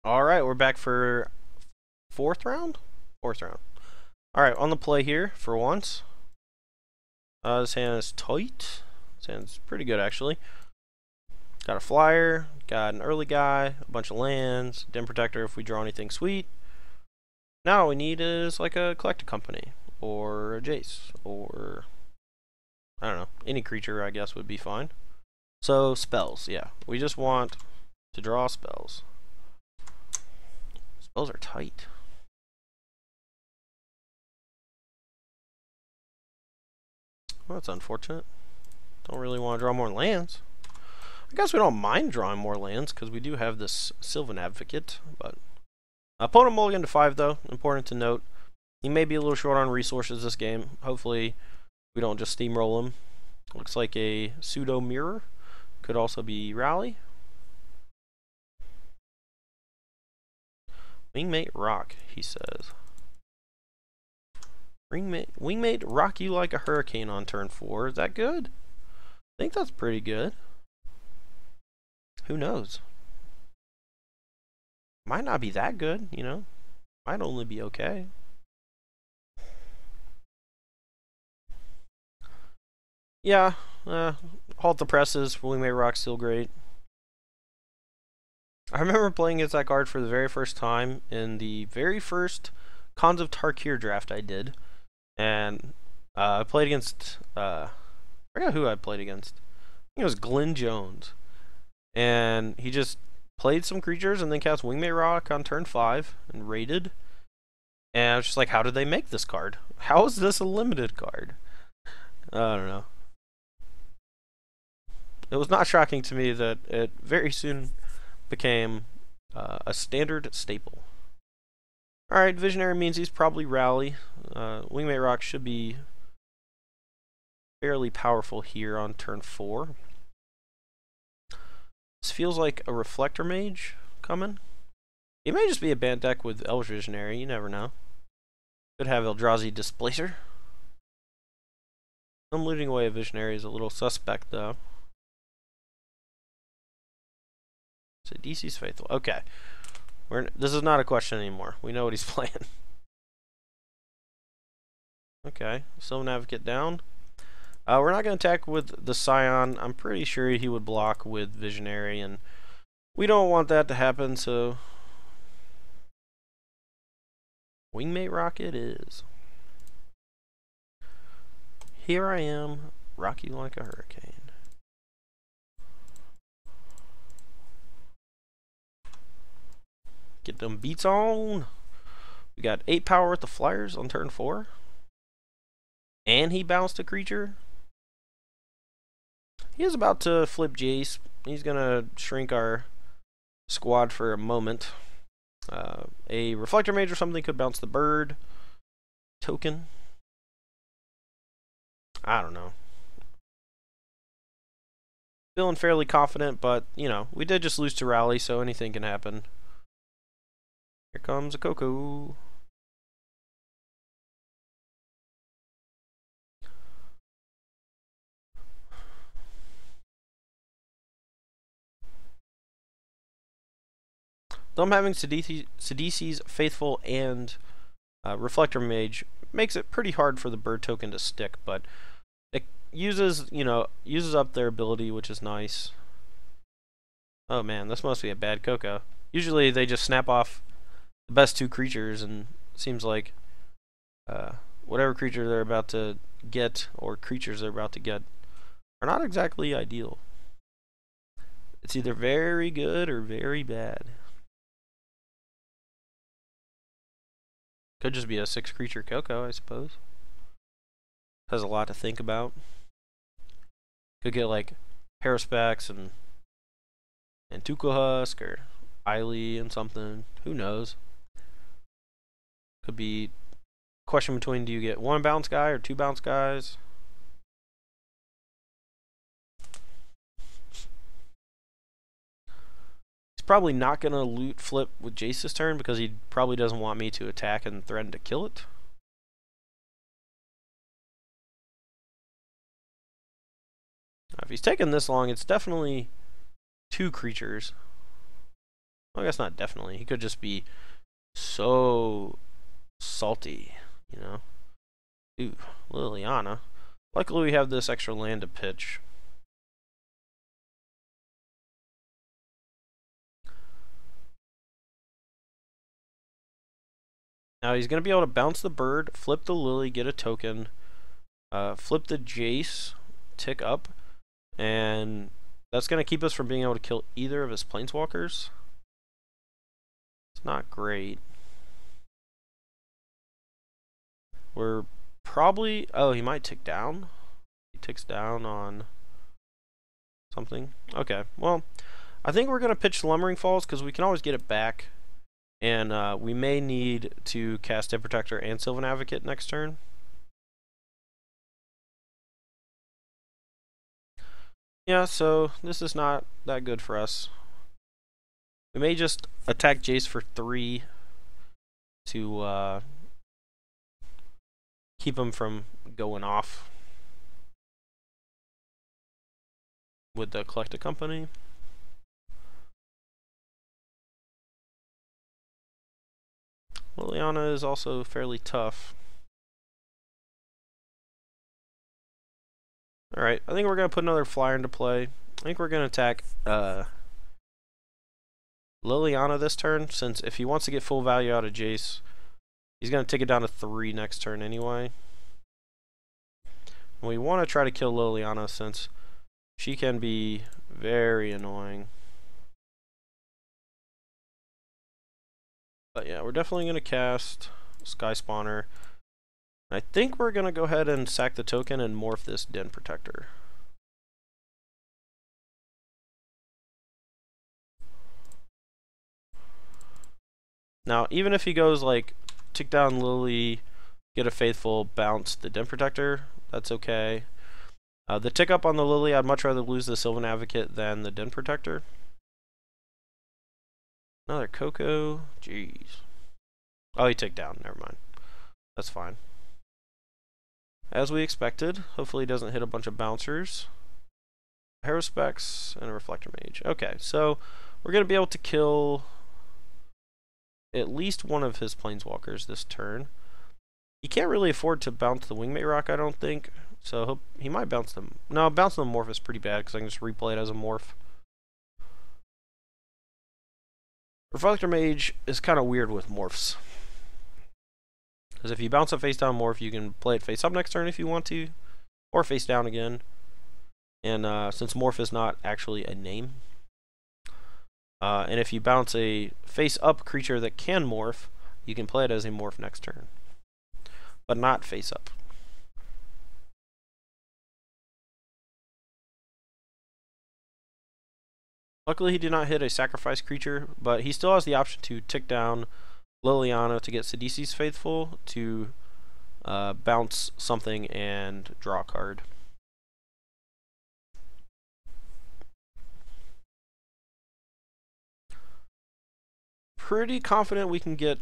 Alright, we're back for fourth round? Fourth round. Alright, on the play here for once. This hand is tight. This hand's pretty good actually. Got a flyer, got an early guy, a bunch of lands, dim protector if we draw anything sweet. Now all we need is like a collector company, or a Jace, or I don't know, any creature I guess would be fine. So spells, yeah. We just want to draw spells. Spells are tight. Well, that's unfortunate. Don't really want to draw more lands. I guess we don't mind drawing more lands because we do have this Sylvan Advocate. But opponent mulligan to 5 though. Important to note. He may be a little short on resources this game. Hopefully we don't just steamroll him. Looks like a pseudo mirror. Could also be rally. Wingmate rock, he says. Wingmate rock you like a hurricane on turn 4. Is that good? I think that's pretty good. Who knows? Might not be that good, you know? Might only be okay. Yeah, halt the presses, Wingmate rock's still great. I remember playing against that card for the very first time in the very first Khans of Tarkir draft I did. And I played against, I forgot who I played against. I think it was Glenn Jones. And he just played some creatures and then cast Wingmate Rock on turn 5 and raided. And I was just like, how did they make this card? How is this a limited card? I don't know. It was not shocking to me that it very soon became a standard staple. Alright, Visionary means he's probably rally. Wingmate Rock should be fairly powerful here on turn 4. This feels like a Reflector Mage coming. It may just be a Bant deck with Elvish Visionary, you never know. Could have Eldrazi Displacer. Some looting away a Visionary is a little suspect though. So DC's faithful. Okay. This is not a question anymore. We know what he's playing. Okay. Sylvan Advocate down. We're not going to attack with the Scion. I'm pretty sure he would block with Visionary, and we don't want that to happen, so Wingmate Rock it is. Here I am, rock you like a hurricane. Get them beats on. We got 8 power with the flyers on turn 4. And he bounced a creature. He is about to flip Jace. He's going to shrink our squad for a moment. A Reflector Mage or something could bounce the bird. Token. I don't know. Feeling fairly confident, but, you know, we did just lose to Rally, so anything can happen. Here comes a Coco. Though I'm having Sidisi's Faithful and Reflector Mage makes it pretty hard for the bird token to stick, but it uses up their ability, which is nice. Oh man, this must be a bad Coco. Usually they just snap off the best 2 creatures, and it seems like whatever creature they're about to get, or creatures they're about to get, are not exactly ideal. It's either very good or very bad. Could just be a 6 creature Coco, I suppose. Has a lot to think about. Could get like Haruspex and Tuka or Eiley and something. Who knows? Could be question between, do you get 1 bounce guy or 2 bounce guys? He's probably not going to loot flip with Jace this turn because he probably doesn't want me to attack and threaten to kill it. If he's taken this long, it's definitely 2 creatures. Well, I guess not definitely. He could just be so salty, you know? Ooh, Liliana. Luckily we have this extra land to pitch. Now he's going to be able to bounce the bird, flip the lily, get a token, flip the Jace, tick up, and that's going to keep us from being able to kill either of his planeswalkers. It's not great. We're probably... Oh, he might tick down. He ticks down on something. Okay, well, I think we're going to pitch Slumbering Falls because we can always get it back. And we may need to cast Dead Protector and Sylvan Advocate next turn. Yeah, so this is not that good for us. We may just attack Jace for 3 to keep him from going off with the Collected Company. Liliana is also fairly tough. Alright, I think we're going to put another flyer into play. I think we're going to attack Liliana this turn, since if he wants to get full value out of Jace, he's going to take it down to 3 next turn anyway. And we want to try to kill Liliana since she can be very annoying. But yeah, we're definitely going to cast Sky Spawner. I think we're going to go ahead and sack the token and morph this Den Protector. Now, even if he goes like tick down Lily, get a Faithful, bounce the Den Protector, that's okay. The tick up on the Lily, I'd much rather lose the Sylvan Advocate than the Den Protector. Another Coco, jeez. Oh, he ticked down, never mind. That's fine. As we expected, hopefully he doesn't hit a bunch of bouncers. Hero Specs and a Reflector Mage. Okay, so we're going to be able to kill at least one of his planeswalkers this turn. He can't really afford to bounce the Wingmate Rock, I don't think. So he might bounce them. No, bouncing the Morph is pretty bad because I can just replay it as a Morph. Reflector Mage is kind of weird with Morphs. Because if you bounce a face down Morph, you can play it face up next turn if you want to. Or face down again. And since Morph is not actually a name. And if you bounce a face up creature that can morph, you can play it as a morph next turn. But not face up. Luckily he did not hit a sacrifice creature, but he still has the option to tick down Liliana to get Sidisi's Faithful to bounce something and draw a card. Pretty confident we can get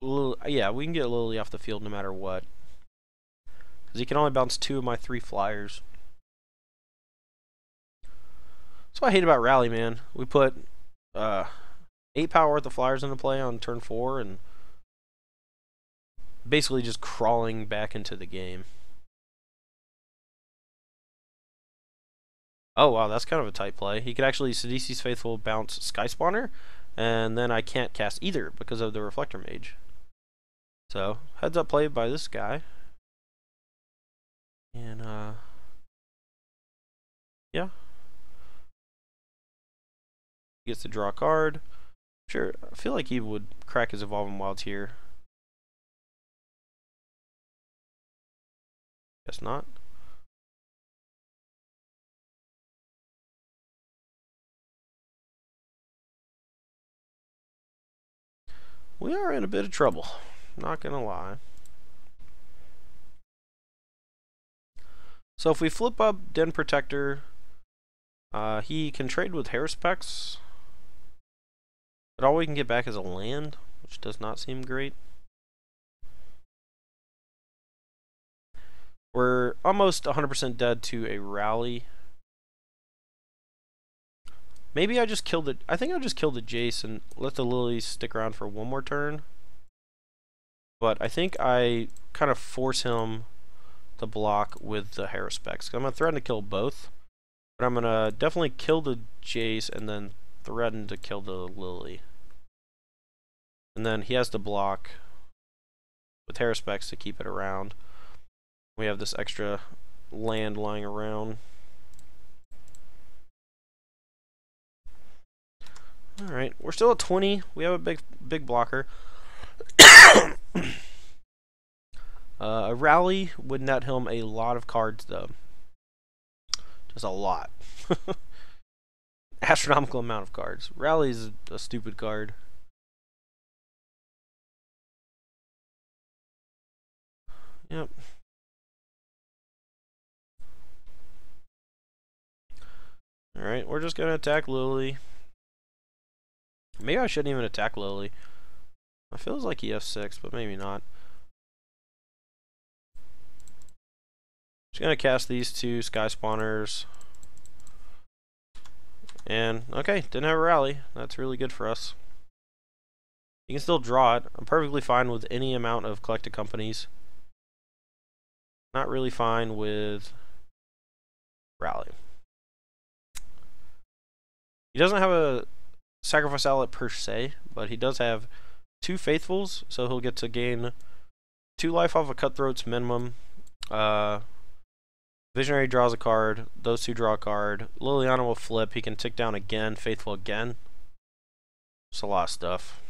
we can get Lily off the field no matter what. Because he can only bounce 2 of my 3 flyers. That's what I hate about Rally, man. We put 8 power worth of flyers into play on turn 4 and basically just crawling back into the game. Oh wow, that's kind of a tight play. He could actually Sidisi's Faithful bounce Sky Spawner, and then I can't cast either because of the Reflector Mage. So, heads up play by this guy. And yeah. Gets to draw a card. Sure, I feel like he would crack his Evolving Wilds here. Guess not. We are in a bit of trouble, not gonna lie. So if we flip up Den Protector, he can trade with Haruspex, but all we can get back is a land, which does not seem great. We're almost 100% dead to a Rally. Maybe I just killed it. I think I just killed the Jace and let the Lilies stick around for one more turn. But I think I kind of force him to block with the Haruspex. I'm going to threaten to kill both. But I'm going to definitely kill the Jace and then threaten to kill the Lily. And then he has to block with Haruspex to keep it around. We have this extra land lying around. Alright, we're still at 20. We have a big blocker. A rally would net him a lot of cards, though. Just a lot. Astronomical amount of cards. Rally is a stupid card. Yep. Alright, we're just going to attack Lily. Maybe I shouldn't even attack Lily. It feels like he F6, but maybe not. Just gonna cast these two Sky Spawners. And, okay, didn't have a rally. That's really good for us. You can still draw it. I'm perfectly fine with any amount of collected companies. Not really fine with rally. He doesn't have a sacrifice outlet per se, but he does have 2 Faithfuls, so he'll get to gain 2 life off of Cutthroat's minimum. Visionary draws a card, those 2 draw a card. Liliana will flip, he can tick down again, Faithful again. It's a lot of stuff.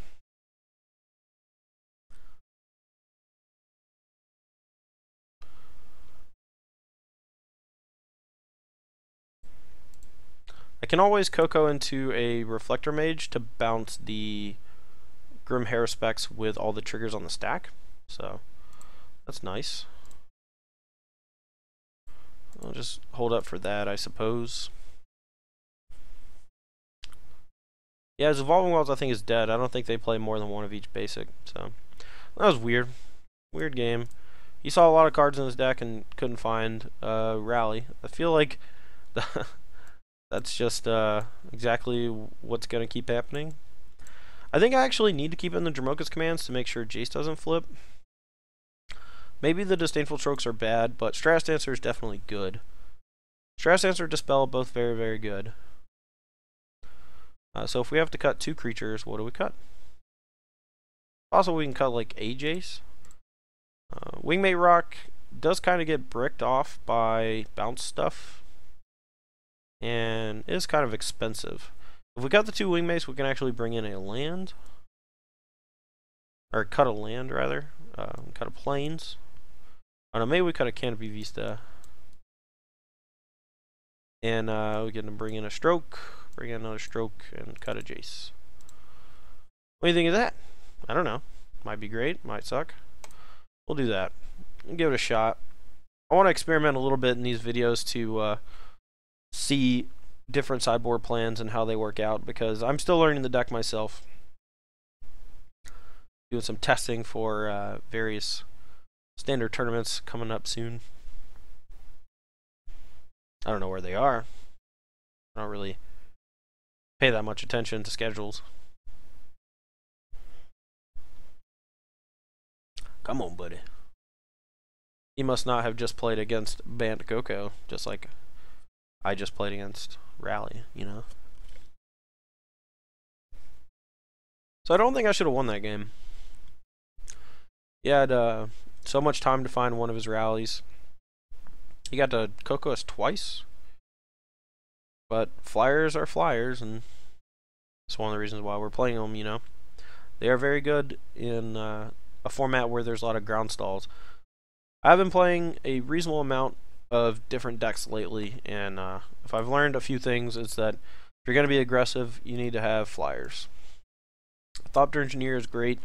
I can always Coco into a Reflector Mage to bounce the Grim Haruspex with all the triggers on the stack, so that's nice. I'll just hold up for that, I suppose. Yeah, his Evolving Wilds I think is dead. I don't think they play more than 1 of each basic, so that was weird. Weird game. He saw a lot of cards in his deck and couldn't find Rally. I feel like that's just exactly what's going to keep happening. I think I actually need to keep in the Dromoka's commands to make sure Jace doesn't flip. Maybe the Disdainful Strokes are bad, but Stratus Dancer is definitely good. Stratus Dancer, Dispel, both very, very good. So if we have to cut 2 creatures, what do we cut? Also, we can cut like a Jace. Wingmate Rock does kind of get bricked off by bounce stuff, and is kind of expensive. If we cut the 2 Wingmates, we can actually bring in a land. Or cut a land, rather. Cut a Plains. Oh no, maybe we cut a Canopy Vista. And we can bring in a Stroke, bring in another Stroke, and cut a Jace. What do you think of that? I don't know. Might be great, might suck. We'll do that. We'll give it a shot. I want to experiment a little bit in these videos to see different sideboard plans and how they work out, because I'm still learning the deck myself. Doing some testing for various standard tournaments coming up soon. I don't know where they are. I don't really pay that much attention to schedules. Come on, buddy. He must not have just played against Bant Coco, just like I just played against Rally, you know? So I don't think I should have won that game. He had so much time to find one of his rallies. He got to Coco us twice. But flyers are flyers, and it's one of the reasons why we're playing them, you know? They are very good in a format where there's a lot of ground stalls. I've been playing a reasonable amount of different decks lately, and if I've learned a few things, it's that if you're going to be aggressive, you need to have flyers. Thopter Engineer is great.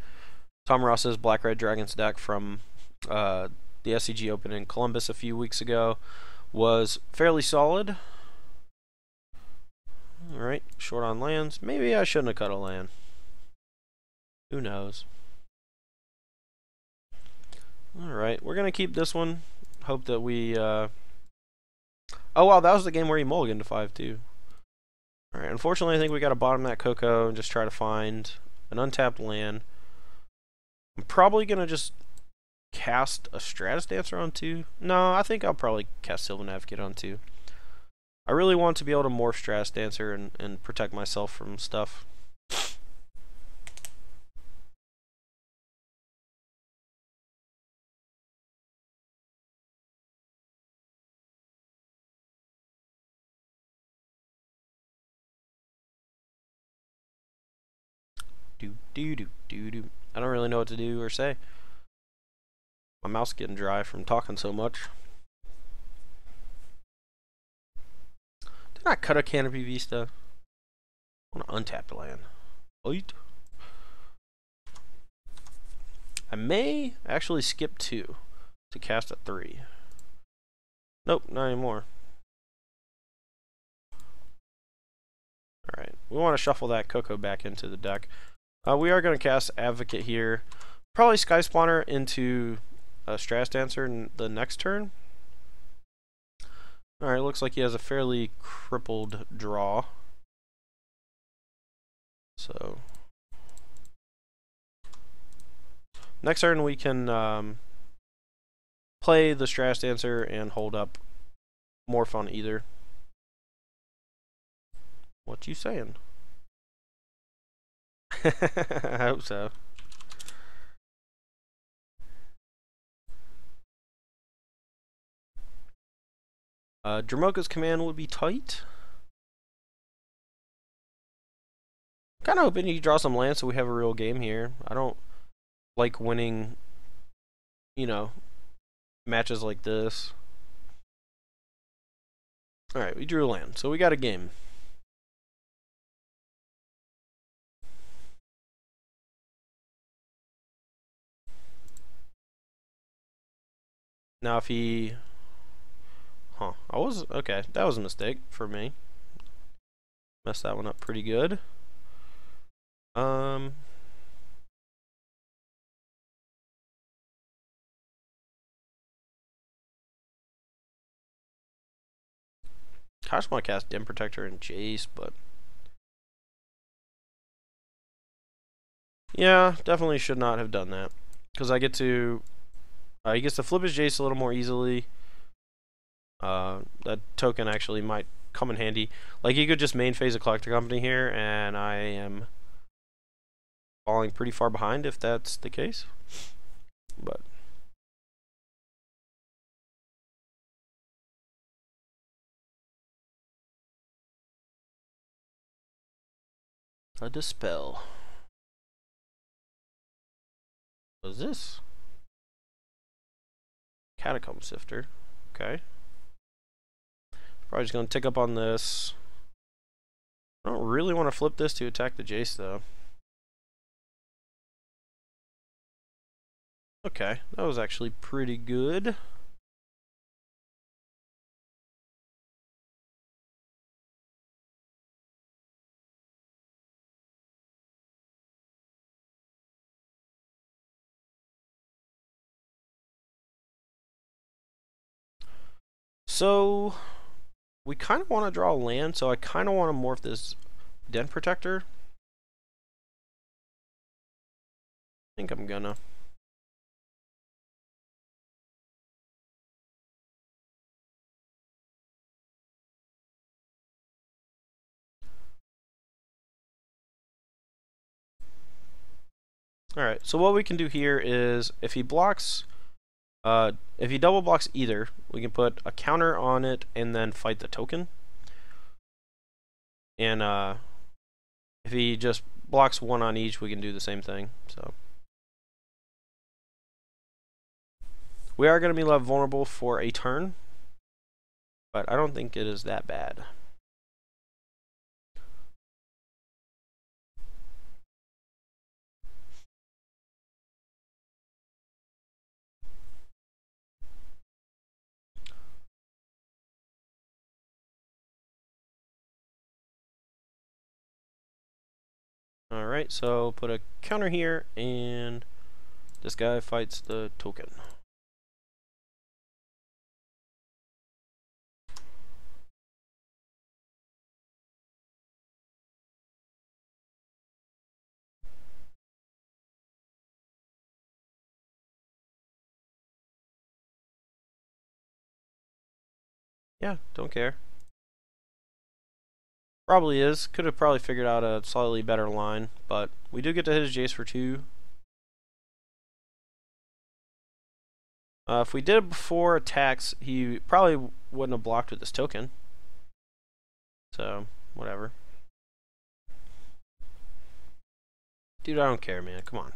Tom Ross's Black Red Dragons deck from the SCG Open in Columbus a few weeks ago was fairly solid. Alright, short on lands. Maybe I shouldn't have cut a land. Who knows? Alright, we're going to keep this one. Hope that we... Oh wow, that was the game where he mulliganed to 5 too. Alright, unfortunately I think we gotta bottom that Coco and just try to find an untapped land. I'm probably gonna just cast a Stratus Dancer on 2. No, I think I'll probably cast Sylvan Advocate on 2. I really want to be able to morph Stratus Dancer and protect myself from stuff. I don't really know what to do or say. My mouth's getting dry from talking so much. Did I cut a Canopy Vista? I want to untap the land. Wait. I may actually skip 2 to cast a 3. Nope, not anymore. Alright, we want to shuffle that Coco back into the deck. We are going to cast Advocate here. Probably Sky Spawner into Stratus Dancer in the next turn. Alright, looks like he has a fairly crippled draw. So, next turn we can play the Stratus Dancer and hold up Morph on either. What you saying? I hope so. Dramoka's command would be tight. Kind of hoping he draws some lands so we have a real game here. I don't like winning, you know, matches like this. Alright, we drew a land, so we got a game. Now if he... Huh, okay, that was a mistake for me. Messed that one up pretty good. I just want to cast Dim Protector and Jace, but... Yeah, definitely should not have done that. Because I get to... he gets to flip his Jace a little more easily. That token actually might come in handy. Like, he could just main phase a Collector Company here, and I am falling pretty far behind if that's the case. But... a Dispel. What is this? Catacomb Sifter. Okay. Probably just going to tick up on this. I don't really want to flip this to attack the Jace, though. Okay, that was actually pretty good. So, we kind of want to draw land, so I kind of want to morph this Den Protector. I think I'm gonna. Alright, so what we can do here is, if he blocks, if he double blocks either, we can put a counter on it and then fight the token. And if he just blocks one on each, we can do the same thing. So we are going to be left vulnerable for a turn, but I don't think it is that bad. Alright, so put a counter here, and this guy fights the token. Yeah, don't care. Probably is. Could have probably figured out a slightly better line, but we do get to hit his Jace for 2. If we did it before attacks, he probably wouldn't have blocked with this token. So, whatever. Dude, I don't care, man. Come on.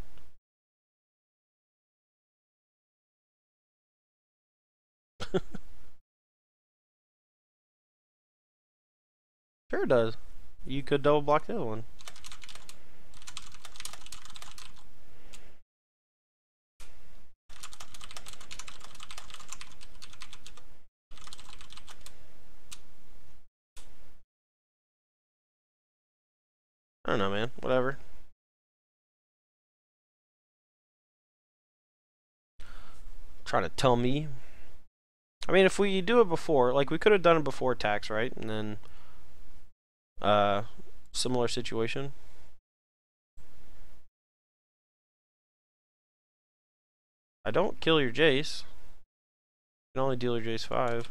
Sure it does. You could double block the other one. I don't know, man. Whatever. Trying to tell me. I mean, if we do it before, like we could have done it before attacks, right? And then, similar situation. I don't kill your Jace. You can only deal your Jace 5.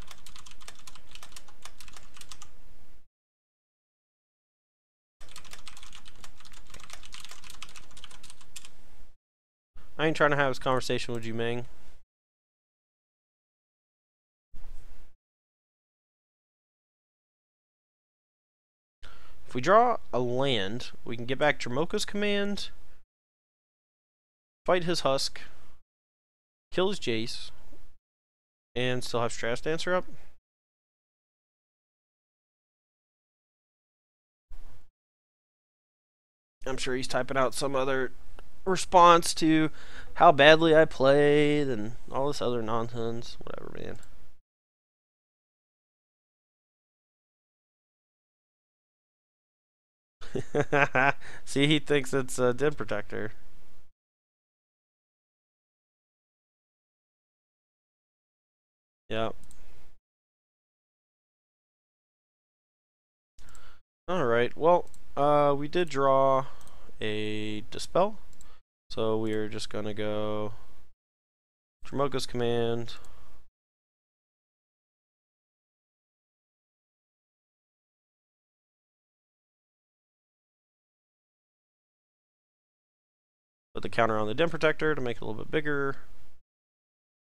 I ain't trying to have this conversation with you, Ming. If we draw a land, we can get back Dramoka's command, fight his Husk, kill his Jace, and still have Stratus Dancer up. I'm sure he's typing out some other response to how badly I played and all this other nonsense. Whatever, man. See, he thinks it's a Den Protector. Yep. Alright, well, we did draw a Dispel. So we are just gonna go Dramoka's command. Put the counter on the Den Protector to make it a little bit bigger.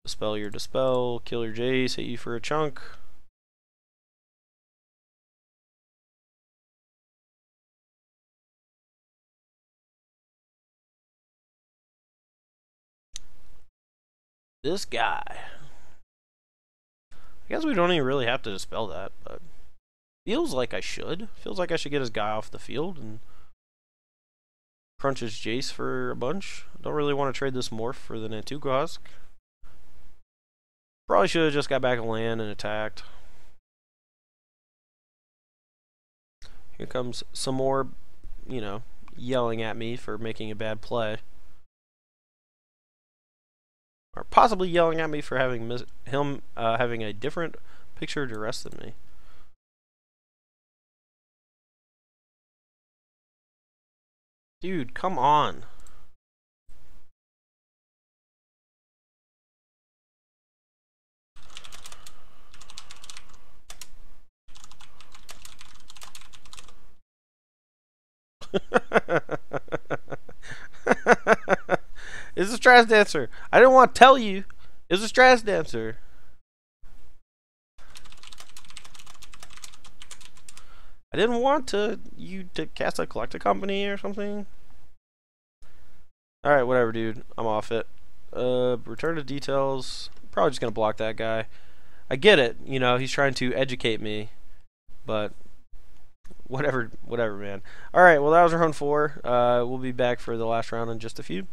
Dispel your Dispel, kill your Jace, hit you for a chunk. This guy. I guess we don't even really have to dispel that, but feels like I should. Feels like I should get his guy off the field and crunch his Jace for a bunch. Don't really want to trade this Morph for the Nantuko Husk. Probably should have just got back a land and attacked. Here comes some more, you know, yelling at me for making a bad play. Or possibly yelling at me for having having a different picture duress than me. Dude, come on. It's a Stratus Dancer. I didn't want to tell you. It was a Stratus Dancer. I didn't want you to cast a Collector Company or something. Alright, whatever, dude. I'm off it. Return to details. Probably just gonna block that guy. I get it. You know, he's trying to educate me. But whatever, man. Alright, well, that was round 4. We'll be back for the last round in just a few.